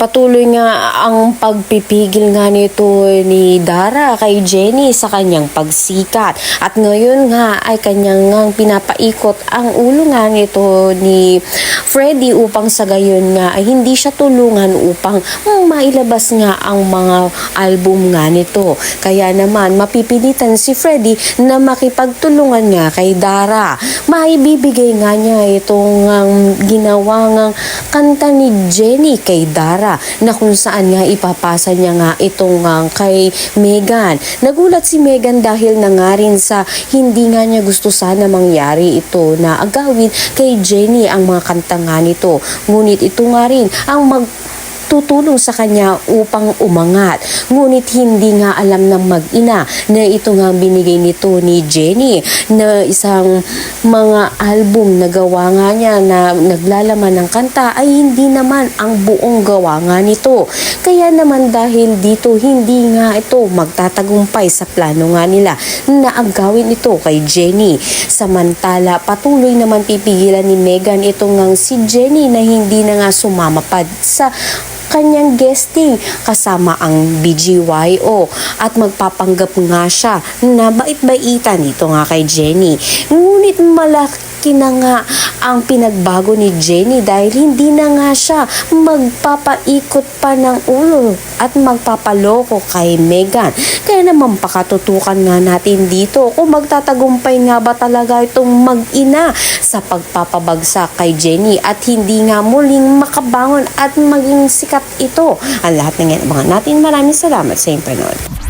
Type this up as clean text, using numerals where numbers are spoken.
Patuloy nga ang pagpipigil nga nito ni Dara kay Jenny sa kanyang pagsikat. At ngayon nga ay kanyang nga pinapaikot ang ulo nga nito ni Freddy upang sa gayon nga ay hindi siya tulungan upang mailabas nga ang mga album nga nito. Kaya naman mapipilitan si Freddy na makipagtulungan nga kay Dara. Maibibigay nga niya itong ginawang kanta ni Jenny kay Dara na kung saan nga ipapasa niya nga itong kay Megan. Nagulat si Megan dahil na nga rin sa hindi nga niya gusto sana mangyari ito na agawin kay Jenny ang mga kanta nga nito. Ngunit ito nga rin ang tutulong sa kanya upang umangat. Ngunit hindi nga alam ng mag-ina na ito nga binigay nito ni Jenny na isang mga album na gawa nga niya na naglalaman ng kanta ay hindi naman ang buong gawa nga nito. Kaya naman dahil dito hindi nga ito magtatagumpay sa plano nga nila na agawin ito kay Jenny. Samantala patuloy naman pipigilan ni Megan itong si Jenny na hindi na nga sumamapad sa kanyang guesting kasama ang BGYO at magpapanggap nga siya na bait-baitan dito nga kay Jenny. Ngunit malaki na nga ang pinagbago ni Jenny dahil hindi na nga siya magpapaikot pa ng ulo at magpapaloko kay Megan. Kaya naman pakatutukan nga natin dito kung magtatagumpay nga ba talaga itong mag-ina sa pagpapabagsak kay Jenny at hindi nga muling makabangon at maging sikat ito. Ang lahat ng yan, abangan natin. Maraming salamat sa inyong panood.